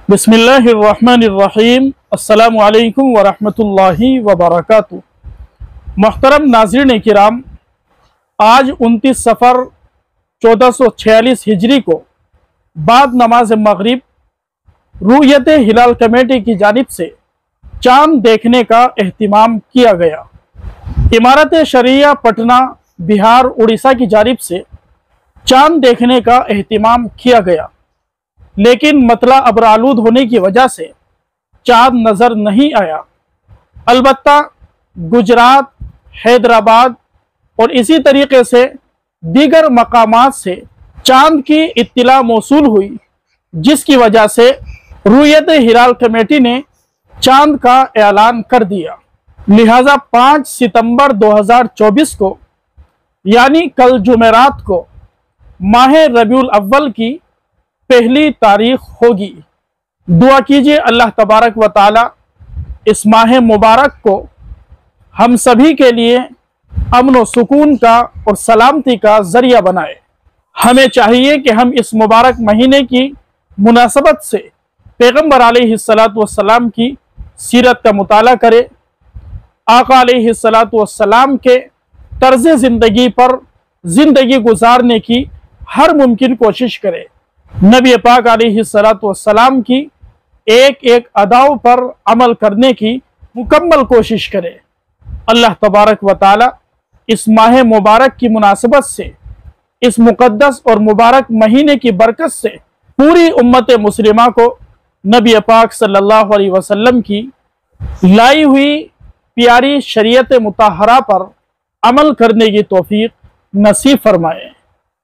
बिस्मिल्लाहिर्रहमानिर्रहीम। अस्सलामु अलैकुम वरहमतुल्लाहि वबरकातुहू। मोहतरम नाज़रीन किराम, आज 29 सफ़र 1446 हिजरी को बाद नमाज मगरिब रुयत हिलाल कमेटी की जानिब से चांद देखने का एहतिमाम किया गया। इमारत शरिया पटना बिहार उड़ीसा की जानिब से चांद देखने का एहतिमाम किया गया, लेकिन मतला अबरालूद होने की वजह से चाँद नज़र नहीं आया। अलबत्ता गुजरात, हैदराबाद और इसी तरीके से दीगर मकामात से चाँद की इत्तिला मौसूल हुई, जिसकी वजह से रुयत हिलाल कमेटी ने चाँद का ऐलान कर दिया। लिहाजा 5 सितंबर 2024 को यानी कल जुमेरात को माह रबीउल अव्वल की पहली तारीख होगी। दुआ कीजिए अल्लाह तबारक व ताला इस माह मुबारक को हम सभी के लिए अमन व सुकून का और सलामती का जरिया बनाए। हमें चाहिए कि हम इस मुबारक महीने की मुनासबत से पैगम्बर अलैहिस्सलातु वस्सलाम की सीरत का मुताला करें, आका अलैहिस्सलातु वस्सलाम के तर्ज ज़िंदगी पर ज़िंदगी गुजारने की हर मुमकिन कोशिश करें, नबी पाक अलैहिस्सलातु वस्सलाम की एक एक अदाओं पर अमल करने की मुकम्मल कोशिश करें। अल्लाह तबारक व ताला इस माह मुबारक की मुनासबत से इस मुक़द्दस और मुबारक महीने की बरकत से पूरी उम्मत मुस्लिमा को नबी पाक सल्लल्लाहु अलैहि वसल्लम की लाई हुई प्यारी शरीयत मुताहरा पर अमल करने की तौफीक नसीब फरमाए।